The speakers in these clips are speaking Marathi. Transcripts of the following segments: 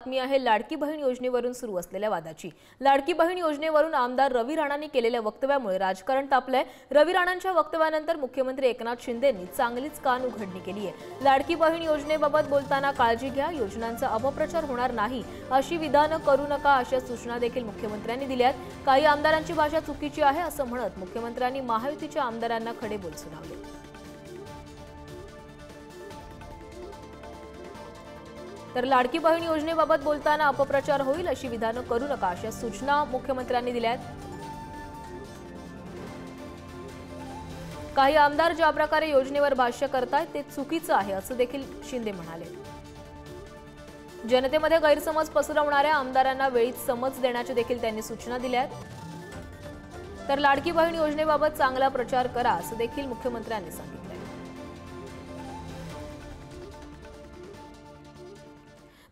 बातमी आहे लाडकी बहीण योजनेवरून सुरू असलेल्या वादाची। लाडकी बहीण योजनेवरून आमदार रवी राणांनी केलेल्या वक्तव्यामुळे राजकारण तापलंय। रवी राणांच्या वक्तव्यानंतर मुख्यमंत्री एकनाथ शिंदेंनी चांगलीच कान उघडणी केली आहे। लाडकी बहीण योजनेबाबत बोलताना काळजी घ्या, योजनांचा अपप्रचार होणार नाही अशी विधानं करू नका अशा सूचना देखील मुख्यमंत्र्यांनी दिल्यात। काही आमदारांची भाषा चुकीची आहे असं म्हणत मुख्यमंत्र्यांनी महायुतीच्या आमदारांना खडे बोल सुनावले। तर लाडकी बहीण योजनेबाबत बोलताना अपप्रचार होईल अशी विधानं करू नका अशा सूचना मुख्यमंत्र्यांनी दिल्यात। काही आमदार ज्या प्रकारे योजनेवर भाष्य करतायत ते चुकीचं आहे असं देखील शिंदे म्हणाले। जनतेमध्ये गैरसमज पसरवणाऱ्या आमदारांना वेळीच समज देण्याच्या देखील त्यांनी सूचना दिल्यात। तर लाडकी बहीण योजनेबाबत चांगला प्रचार करा असं देखील मुख्यमंत्र्यांनी सांगितलं।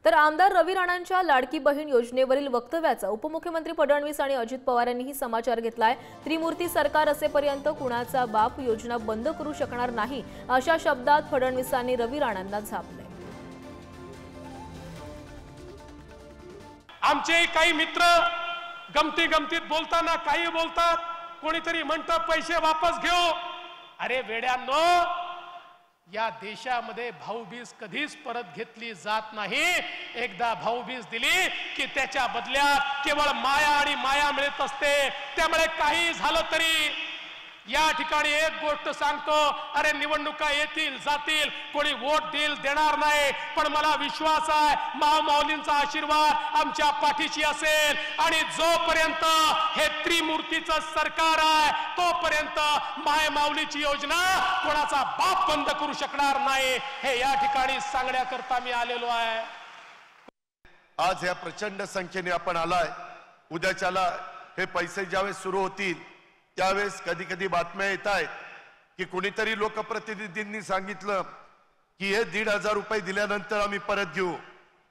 तर आमदार रवी राणांच्या लाडकी बहीण योजनेवरील वक्तव्याचा उपमुख्यमंत्री फडणवीस आणि अजित पवार यांनीही समाचार घेतलाय। त्रिमूर्ती सरकार असेपर्यंत कुणाचा बाप योजना बंद करू शकणार नाही अशा शब्दात फडणवीसांनी रवी राणांना झापले। आमचे काही मित्र गमतीत बोलताना काही बोलतात, कोणीतरी म्हणतं पैसे वापस घेऊ। अरे वेड्यांनो, या देशामध्ये भाऊबीज कधीच परत घेतली जात नाही। एकदा भाऊबीज दिली की त्याच्या बदल्यात केवळ माया आणि माया मिळत असते। त्यामुळे काही झालं तरी या ठिकाणी एक गोष्ट सांगतो, अरे निवडणुका येतील जातील, कोणी वोट देईल देणार नाही, पण मला विश्वास आहे महामाऊलींचा आशीर्वाद आमच्या पाठीशी असेल आणि जोपर्यंत हे त्रिमूर्तीचं सरकार आहे तोपर्यंत मायमाऊलीची योजना कोणाचा बाप बंद करू शकणार नाही, हे या ठिकाणी सांगण्याकरता मी आलेलो आहे। आज या प्रचंड संख्येने आपण आलाय। उद्याच्याला हे पैसे ज्यावेळेस सुरू होतील त्यावेळेस कधी कधी बातम्या येत आहेत की कुणीतरी लोकप्रतिनिधींनी सांगितलं की हे 1,500 रुपये दिल्यानंतर आम्ही परत घेऊ।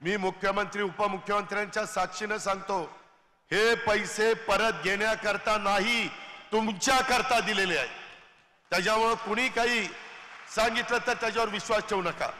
मी मुख्यमंत्री उपमुख्यमंत्र्यांच्या साक्षीने सांगतो, हे पैसे परत घेण्याकरता नाही, तुमच्या करता दिलेले आहेत। त्याच्यामुळे कुणी काही सांगितलं तर त्याच्यावर विश्वास ठेवू नका।